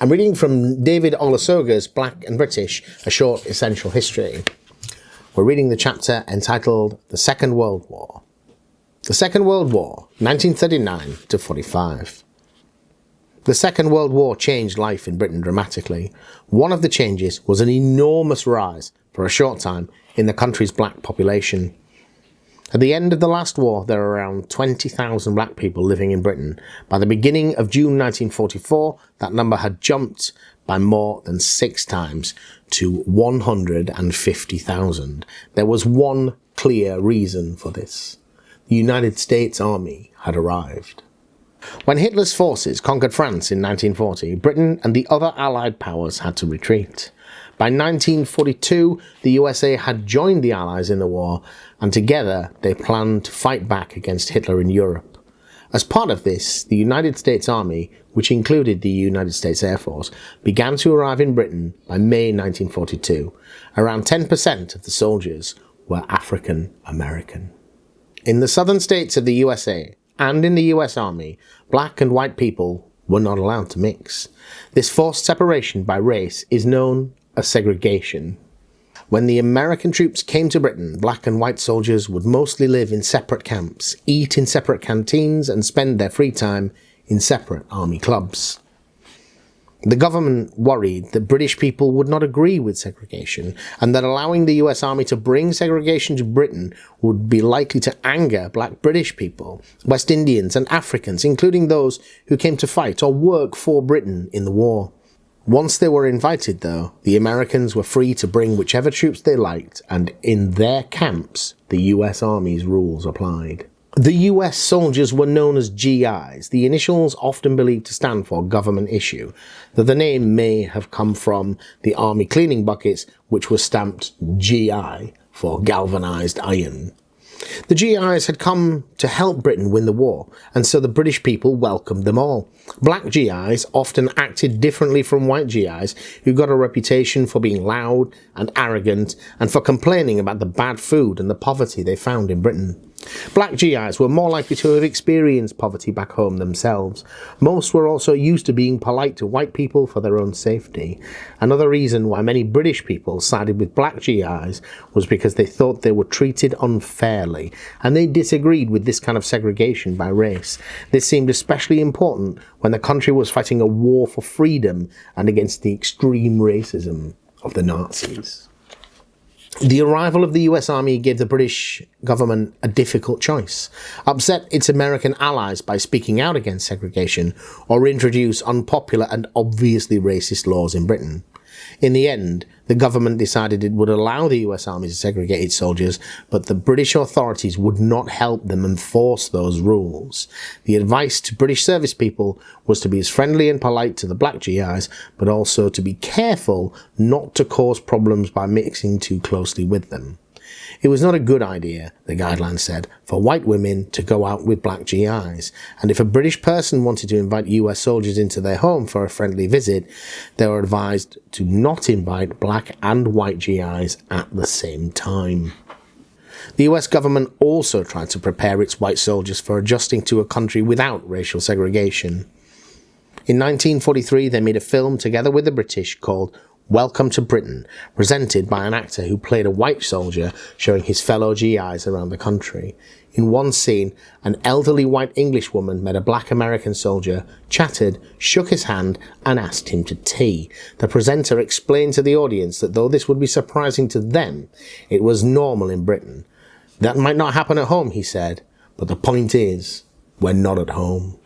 I'm reading from David Olusoga's Black and British, A Short Essential History. We're reading the chapter entitled The Second World War. The Second World War, 1939 to 45. The Second World War changed life in Britain dramatically. One of the changes was an enormous rise, for a short time, in the country's black population. At the end of the last war, there were around 20,000 black people living in Britain. By the beginning of June 1944, that number had jumped by more than 6 times to 150,000. There was one clear reason for this. The United States Army had arrived. When Hitler's forces conquered France in 1940, Britain and the other Allied powers had to retreat. By 1942, the USA had joined the Allies in the war, and together they planned to fight back against Hitler in Europe. As part of this, the United States Army, which included the United States Air Force, began to arrive in Britain by May 1942. Around 10% of the soldiers were African American. In the southern states of the USA, and in the US Army, black and white people were not allowed to mix. This forced separation by race is known as segregation. When the American troops came to Britain, black and white soldiers would mostly live in separate camps, eat in separate canteens, and spend their free time in separate army clubs. The government worried that British people would not agree with segregation, and that allowing the US Army to bring segregation to Britain would be likely to anger black British people, West Indians and Africans, including those who came to fight or work for Britain in the war. Once they were invited, though, the Americans were free to bring whichever troops they liked, and in their camps, the US Army's rules applied. The US soldiers were known as GIs, the initials often believed to stand for Government Issue, though the name may have come from the Army cleaning buckets, which were stamped GI for galvanized iron. The GIs had come to help Britain win the war, and so the British people welcomed them all. Black GIs often acted differently from white GIs, who got a reputation for being loud and arrogant, and for complaining about the bad food and the poverty they found in Britain. Black GIs were more likely to have experienced poverty back home themselves. Most were also used to being polite to white people for their own safety. Another reason why many British people sided with black GIs was because they thought they were treated unfairly, and they disagreed with this kind of segregation by race. This seemed especially important when the country was fighting a war for freedom and against the extreme racism of the Nazis. The arrival of the US Army gave the British government a difficult choice: upset its American allies by speaking out against segregation, or introduce unpopular and obviously racist laws in Britain. In the end, the government decided it would allow the US Army to segregate its soldiers, but the British authorities would not help them enforce those rules. The advice to British service people was to be as friendly and polite to the black GIs, but also to be careful not to cause problems by mixing too closely with them. It was not a good idea, the guidelines said, for white women to go out with black GIs, and if a British person wanted to invite US soldiers into their home for a friendly visit, they were advised to not invite black and white GIs at the same time. The US government also tried to prepare its white soldiers for adjusting to a country without racial segregation. In 1943, they made a film together with the British called Welcome to Britain, presented by an actor who played a white soldier showing his fellow GIs around the country. In one scene, an elderly white English woman met a black American soldier, chatted, shook his hand, and asked him to tea. The presenter explained to the audience that though this would be surprising to them, it was normal in Britain. That might not happen at home, he said, but the point is, we're not at home.